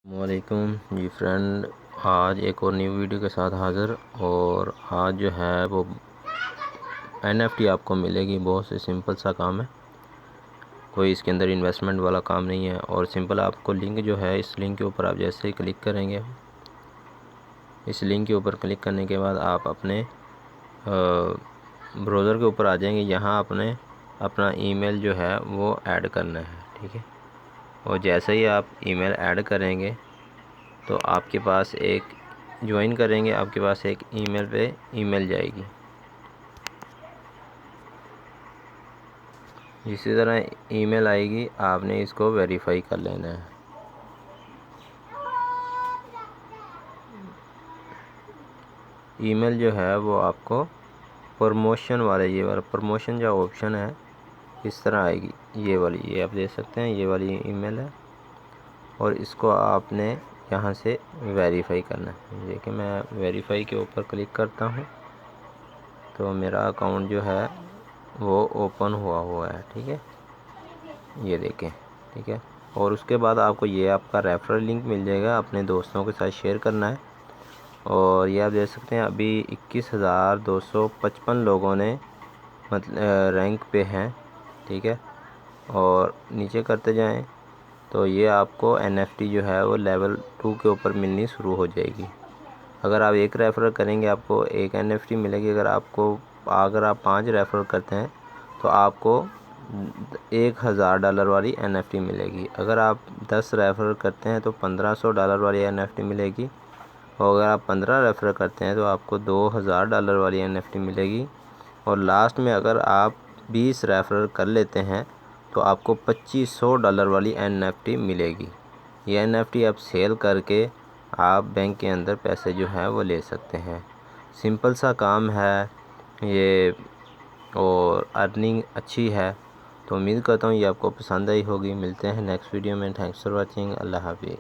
वालेकुम जी फ्रेंड, आज एक और न्यू वीडियो के साथ हाज़िर। और आज जो है वो NFT आपको मिलेगी। बहुत से सिंपल सा काम है, कोई इसके अंदर इन्वेस्टमेंट वाला काम नहीं है। और सिंपल आपको लिंक जो है, इस लिंक के ऊपर आप जैसे ही क्लिक करेंगे, इस लिंक के ऊपर क्लिक करने के बाद आप अपने ब्राउज़र के ऊपर आ जाएंगे। यहाँ आपने अपना ईमेल जो है वो ऐड करना है, ठीक है। और जैसे ही आप ईमेल ऐड करेंगे तो आपके पास एक ज्वाइन करेंगे, आपके पास एक ईमेल पे ईमेल जाएगी। इसी तरह ईमेल आएगी, आपने इसको वेरीफाई कर लेना है। ईमेल जो है वो आपको प्रमोशन वाले, ये वाला प्रमोशन जो ऑप्शन है इस तरह आएगी। ये वाली, ये आप देख सकते हैं, ये वाली ईमेल है। और इसको आपने यहाँ से वेरीफाई करना है। देखिए, मैं वेरीफाई के ऊपर क्लिक करता हूँ तो मेरा अकाउंट जो है वो ओपन हुआ है, ठीक है। ये देखें, ठीक है। और उसके बाद आपको ये आपका रेफरल लिंक मिल जाएगा, अपने दोस्तों के साथ शेयर करना है। और ये आप देख सकते हैं, अभी 21,255 लोगों ने मतलब रैंक पे हैं, ठीक है। और नीचे करते जाएं तो ये आपको NFT जो है वो लेवल 2 के ऊपर मिलनी शुरू हो जाएगी। अगर आप एक रेफर करेंगे आपको एक NFT मिलेगी। अगर आप 5 रेफर करते हैं तो आपको $1,000 वाली NFT मिलेगी। अगर आप 10 रेफर करते हैं तो $1,500 वाली NFT मिलेगी। और अगर आप 15 रेफर करते हैं तो आपको $2,000 वाली NFT मिलेगी। और लास्ट में अगर आप 20 रेफर कर लेते हैं तो आपको $2,500 वाली NFT मिलेगी। ये NFT आप सेल करके आप बैंक के अंदर पैसे जो है वो ले सकते हैं। सिंपल सा काम है ये, और अर्निंग अच्छी है। तो उम्मीद करता हूँ ये आपको पसंद आई होगी। मिलते हैं नेक्स्ट वीडियो में। Thanks for watching. अल्लाह हाफिज़।